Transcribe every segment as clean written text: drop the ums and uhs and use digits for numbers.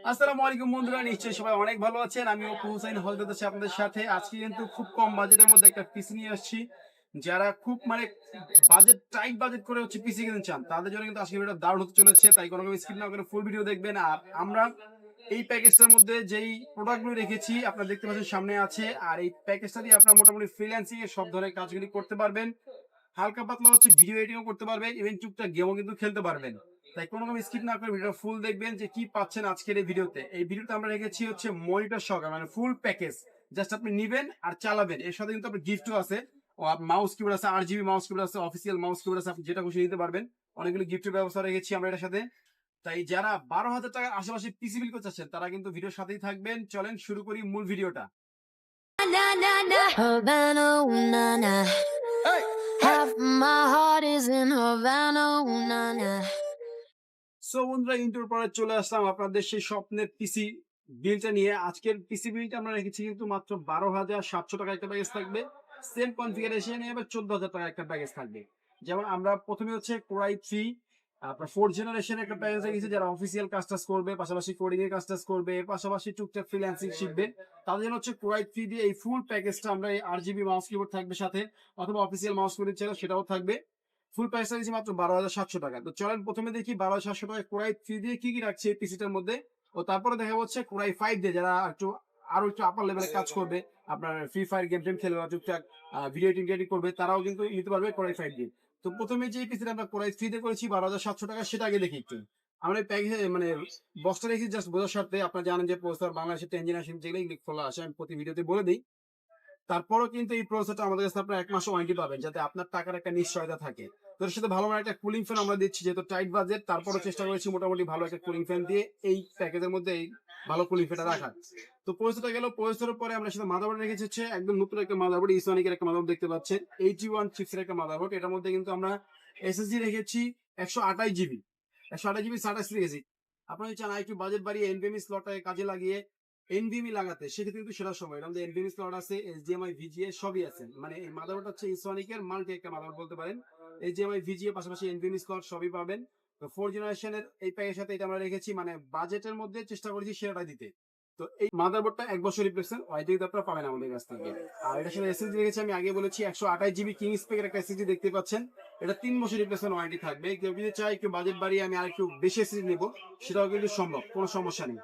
আসসালামু আলাইকুম বন্ধুরা, নিশ্চয়ই সবাই অনেক ভালো আছেন। আমি অপু হুসাইন হজরত আছি আপনাদের সাথে। আজকে কিন্তু খুব কম বাজেটের মধ্যে একটা পিসি নিয়ে আসছি। যারা খুব মানে টাইট বাজেট করে হচ্ছে পিসি কিনতে চান, তাদের জন্য কিন্তু আজকে ভিডিওটা দারুণ হতে চলেছে। তাই কোনো স্কিপ না করে ফুল ভিডিও দেখবেন। আর আমরা এই প্যাকেজটার মধ্যে যেই প্রোডাক্টগুলো রেখেছি আপনারা দেখতে পাচ্ছেন সামনে আছে। আর এই প্যাকেজটা দিয়ে আপনারা মোটামুটি ফ্রিল্যান্সিং এর সব ধরনের কাজগুলি করতে পারবেন। হালকা পাতলা হচ্ছে ভিডিও এডিটিংও করতে পারবেন, ইভেন টুকটাক গেমও কিন্তু খেলতে পারবেন। তাই কোনো রকম স্কিপ না করে ভিডিও ফুল দেখবেন যে কি পাচ্ছেন আজকের এই ভিডিওতে। এই ভিডিওতে আমরা রেখেছি হচ্ছে মনিটর সহকারে, মানে ফুল প্যাকেজ। জাস্ট আপনি নিবেন আর চালাবেন। এর সাথে কিন্তু আপনার গিফটও আছে, মাউস কিবোর্ড আছে, RGB মাউস কিবোর্ড আছে, অফিসিয়াল মাউস কিবোর্ড আছে, আপনি যেটা খুশি নিতে পারবেন। অনেকগুলো গিফটের ব্যবস্থা রেখেছি আমরা এটার সাথে। তাই যারা 12,000 টাকার আশেপাশে পিসি বিল করতে চাচ্ছেন তারা কিন্তু ভিডিওর সাথেই থাকবেন। চলেন শুরু করি মূল ভিডিওটা। Na na na Havana, ooh, na na. Half my heart is in Havana, ooh, na na. So বন্ধুরা, ইন্টার পরে চলে আসলাম আপনাদের সেই স্বপ্নের পিসি বিলটা নিয়ে। আজকের পিসি বিলটা আমরা রেখেছি কিন্তু মাত্র 12,700 টাকা একটা প্যাকেজ থাকবে। সেম কনফিগারেশনে এবার 14,000 টাকা একটা প্যাকেজ থাকবে। যেমন আমরা প্রথমে হচ্ছে কোরাই 3 আপনার 4th জেনারেশন একটা প্যাকেজ রেখেছি, যারা অফিসিয়াল কাজ টাজ করবে, পাশাপাশি কোডিং এর কাজ টাজ করবে, পাশাপাশি টুকটাক ফ্রিল্যান্সিং শিখবে, তাদের জন্য হচ্ছে কোরাই 3 দিয়ে এই ফুল প্যাকেজটা আমরা এই RGB মাউস কিবোর্ড থাকবে সাথে, অথবা অফিসিয়াল মাউস কিবোর্ড ছিল সেটাও থাকবে। ফুল প্রাইসটা দিচ্ছি মাত্র 12,700 টাকা। তো চলেন প্রথমে দেখি 12,700 টাকা কোরাই 3 দিয়ে কি কি রাখছে এই পিসিটার মধ্যে, ও তারপরে দেখা হচ্ছে কোরাই 5 দিয়ে যারা আরো একটু আপার লেভেলে কাজ করবে, আপনার ফ্রি ফায়ার গেম টেম খেলবে, টুকটাক ভিডিও এডিটিং করবে, তারাও কিন্তু নিতে পারবে কোরাই 5 দিয়ে। তো প্রথমে যে পিসিটা আমরা কোরাই 3 দিয়ে করেছি 12,700 টাকা, সেটা আগে দেখি একটু। আমরা প্যাকেজ মানে বক্সটা রেখেছি জাস্ট বোঝার স্বার্থে। আপনারা জানেন যে প্রসেসর বাংলাদেশের 10 জেনারেশন যেগুলো খোলা আসে, আমি প্রতি ভিডিওতে বলে দিই। তারপরও কিন্তু এই প্রসেসরটা আমাদের কাছে আপনার 1 মাস ওয়ারেন্টি পাবেন, যাতে আপনার টাকার একটা নিশ্চয়তা থাকে। তো এর সাথে ভালো মানে একটা কুলিং ফ্যান আমরা দিচ্ছি, যেহেতু টাইট বাজেট, তারপরও চেষ্টা করেছি মোটামুটি ভালো একটা কুলিং ফ্যান দিয়ে এই প্যাকেজের মধ্যে এই ভালো কুলিং ফ্যানটা রাখার। তো প্রসেসরটা গেল। প্রসেসরের পরে আমরা সাথে মাদারবোর্ড রেখেছি হচ্ছে একদম নতুন একটা মাদারবোর্ড, ইসোনিকের একটা মাদারবোর্ড দেখতে পাচ্ছেন, 81 চিপসের একটা মাদারবোর্ড। এটার মধ্যে কিন্তু আমরা এসএসডি রেখেছি 128 জিবি, 128 জিবি সাটাস রেখেছি। আপনারা যদি চান একটু বাজেট বাড়িয়ে এনভিএমই স্লটটাকে কাজে লাগিয়ে এনভিএমই লাগাতে, সেক্ষেত্রে কিন্তু সেটা সময়। এর মধ্যে এনভিএমই স্লট আছে, HDMI VGA সবই আছে। মানে এই মাদারবোর্ডটা হচ্ছে ইসোনিকের মাল্টি একটা মাদারবোর্ড বলতে পারেন। HDMI VGA পাশাপাশি এনভিএমই স্লট সবই পাবেন। তো 4th জেনারেশনের এই প্যাকের সাথে এটা আমরা রেখেছি, মানে বাজেটের মধ্যে চেষ্টা করেছি সেটা দিতে। তো এই মাদারবোর্ডটা 1 বছর রিপ্লেসমেন্ট ওয়ারেন্টি কিন্তু আপনারা পাবেন আমাদের কাছ থেকে। আর এটার সাথে এসএসডি রেখেছি, আমি আগে বলেছি 128 জিবি কিংসপেকের একটা এসএসডি দেখতে পাচ্ছেন। এটা 3 বছর রিপ্লেসমেন্ট ওয়ারেন্টি থাকবে। কেউ যদি চায় একটু বাজেট বাড়িয়ে আমি আর একটু বেশি এসএসডি নিব, সেটাও কিন্তু সম্ভব, কোনো সমস্যা নেই।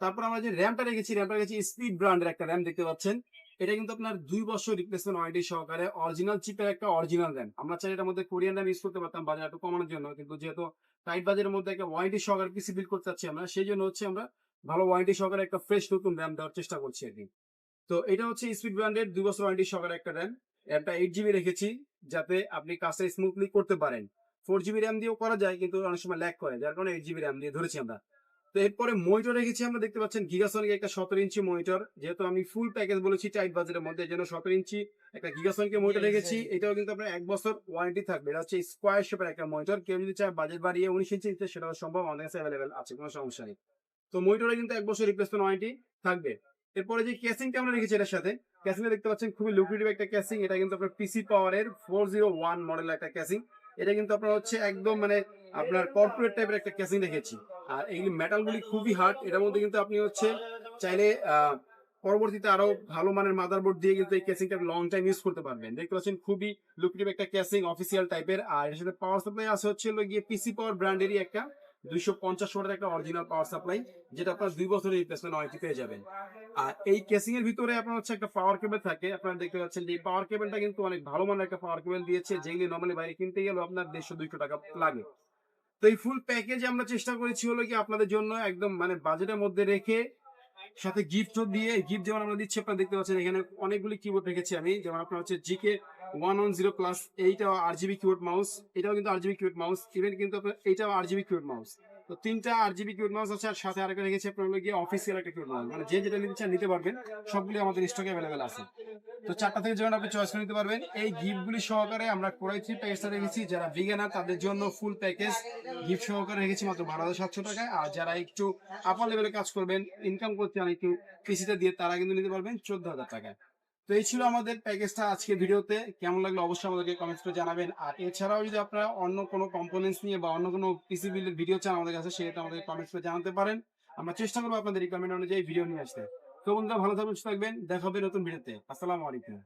তারপর আমরা যে র্যামটা রেখেছি স্পিড ব্র্যান্ডের একটা র্যাম দেখতে পাচ্ছেন। এটা কিন্তু আপনার 2 বছর রিপ্লেসমেন্ট ওয়ারেন্টি সহকারে, অরিজিনাল চিপের একটা অরিজিনাল র্যাম। আমরা চাই এটার মধ্যে কোরিয়ান র্যাম ইউজ করতে পারতাম বাজার একটু কমানোর জন্য, কিন্তু যেহেতু টাইট বাজারের মধ্যে একটা ওয়ারেন্টি সহকারে পিসি বিল্ড করতে চাচ্ছি আমরা, সেই জন্য হচ্ছে আমরা ভালো ওয়ারেন্টি সহকারে একটা ফ্রেশ নতুন র্যাম দেওয়ার চেষ্টা করছি আর কি। তো এটা হচ্ছে স্পিড ব্র্যান্ডের 2 বছর ওয়ারেন্টি সহকারে একটা র্যাম। র্যামটা 8 জিবি রেখেছি, যাতে আপনি কাজটা স্মুথলি করতে পারেন। 4 জিবি র্যাম দিয়েও করা যায়, কিন্তু অনেক সময় ল্যাগ করে, যার কারণে 8 জিবি র্যাম দিয়ে ধরেছি আমরা। তো এরপরে মনিটর রেখেছি আমরা দেখতে পাচ্ছেন গিগাসনিক একটা 17 ইঞ্চি মনিটর। যেহেতু আমি ফুল প্যাকেজ বলেছি টাইট বাজেটের মধ্যে, এই জন্য 17 ইঞ্চি একটা গিগাসনিকের মনিটর রেখেছি। এটাও কিন্তু আপনার 1 বছর ওয়ারেন্টি থাকবে। এটা হচ্ছে স্কোয়ার শেপের একটা মনিটর। কেউ যদি চায় বাজেট বাড়িয়ে 19 ইঞ্চি নিতে, সেটাও সম্ভব, আমাদের কাছে অ্যাভেলেবেল আছে, কোনো সমস্যা নেই। তো মনিটরে কিন্তু 1 বছর রিপ্লেসমেন্ট ওয়ারেন্টি থাকবে। এরপরে যে কেসিংটা আমরা রেখেছি এটার সাথে, ক্যাসিংটা দেখতে পাচ্ছেন খুবই লুক্রেটিভ একটা ক্যাসিং। এটা কিন্তু আপনার পিসি পাওয়ারের 401 মডেলের একটা ক্যাসিং। এটা কিন্তু আপনার হচ্ছে একদম মানে আপনার কর্পোরেট টাইপের একটা ক্যাসিং রেখেছি। আর এই মেটালগুলি খুবই হার্ড। এটার মধ্যে কিন্তু আপনি হচ্ছে চাইলে পরবর্তীতে আরো ভালো মানের মাদারবোর্ড দিয়ে কিন্তু এই ক্যাসিংটা লং টাইম ইউজ করতে পারবেন। দেখতে পাচ্ছেন খুবই লুক্রেটিভ একটা ক্যাসিং, অফিসিয়াল টাইপের। আর এর সাথে পাওয়ার সাপ্লাই আছে হচ্ছে গিয়ে পিসি পাওয়ার ব্র্যান্ডেরই একটা 250 ওয়াটের একটা অরিজিনাল পাওয়ার সাপ্লাই, যেটা আপনার 2 বছরের রিপ্লেসমেন্ট ওয়ারেন্টি পেয়ে যাবেন। আর এই কেসিং এর ভিতরে আপনার হচ্ছে একটা পাওয়ার কেবল থাকে। আপনারা দেখতে পাচ্ছেন যে এই পাওয়ার কেবলটা কিন্তু অনেক ভালো মানের একটা পাওয়ার কেবল দিয়েছে, যেগুলি নর্মালি বাইরে কিনতে গেলে আপনার 150-200 টাকা লাগে। তো এই ফুল প্যাকেজে আমরা চেষ্টা করেছি হলো কি আপনাদের জন্য একদম মানে বাজেটের মধ্যে রেখে, সাথে গিফটও দিয়ে। গিফট যেমন আমরা দিচ্ছি, আপনারা দেখতে পাচ্ছেন এখানে অনেকগুলি কিবোর্ড রেখেছি আমি। যেমন আপনার হচ্ছে জিকে 110 প্লাস, এইটাও RGB কিবোর্ড মাউস, এটাও কিন্তু RGB কিবোর্ড মাউস, ইভেন কিন্তু আপনার এইটাও RGB কিবোর্ড মাউস। তো 3টা RGB কিবোর্ড মাউস আছে, আর সাথে আরেকটা রেখেছি আপনার হলো গিয়ে অফিসিয়াল একটা কিবোর্ড মাউস। মানে যে যেটা নিতে চান নিতে পারবেন, সবগুলি আমাদের স্টকে অ্যাভেলেবেল আছে। তো 4টা থেকে যেমন আপনি চয়েস করে নিতে পারবেন। এই গিফটগুলি সহকারে আমরা কোরাই 3 প্যাকেজটা রেখেছি, যারা বিগিনার তাদের জন্য ফুল প্যাকেজ গিফট সহকারে রেখেছি মাত্র 12,700 টাকায়। আর যারা একটু আপার লেভেলে কাজ করবেন, ইনকাম করতে চান একটু পিসিটা দিয়ে, তারা কিন্তু নিতে পারবেন 14,000 টাকায়। তো এই ছিল আমাদের প্যাকেজটা আজকে ভিডিওতে। কেমন লাগলো অবশ্যই আমাদেরকে কমেন্টস করে জানাবেন। আর এছাড়াও যদি আপনারা অন্য কোনো কম্পোনেন্টস নিয়ে বা অন্য কোনো পিসি বিল্ডের ভিডিও চান আমাদের কাছে, সেটা আমাদের কমেন্টস করে জানাতে পারেন। আমরা চেষ্টা করবো আপনাদের রিকোয়ারমেন্ট অনুযায়ী ভিডিও নিয়ে আসতে। তো বন্ধুরা ভালো থাকবেন, সুস্থ থাকবেন, দেখা হবে নতুন ভিডিওতে। আসসালামু আলাইকুম।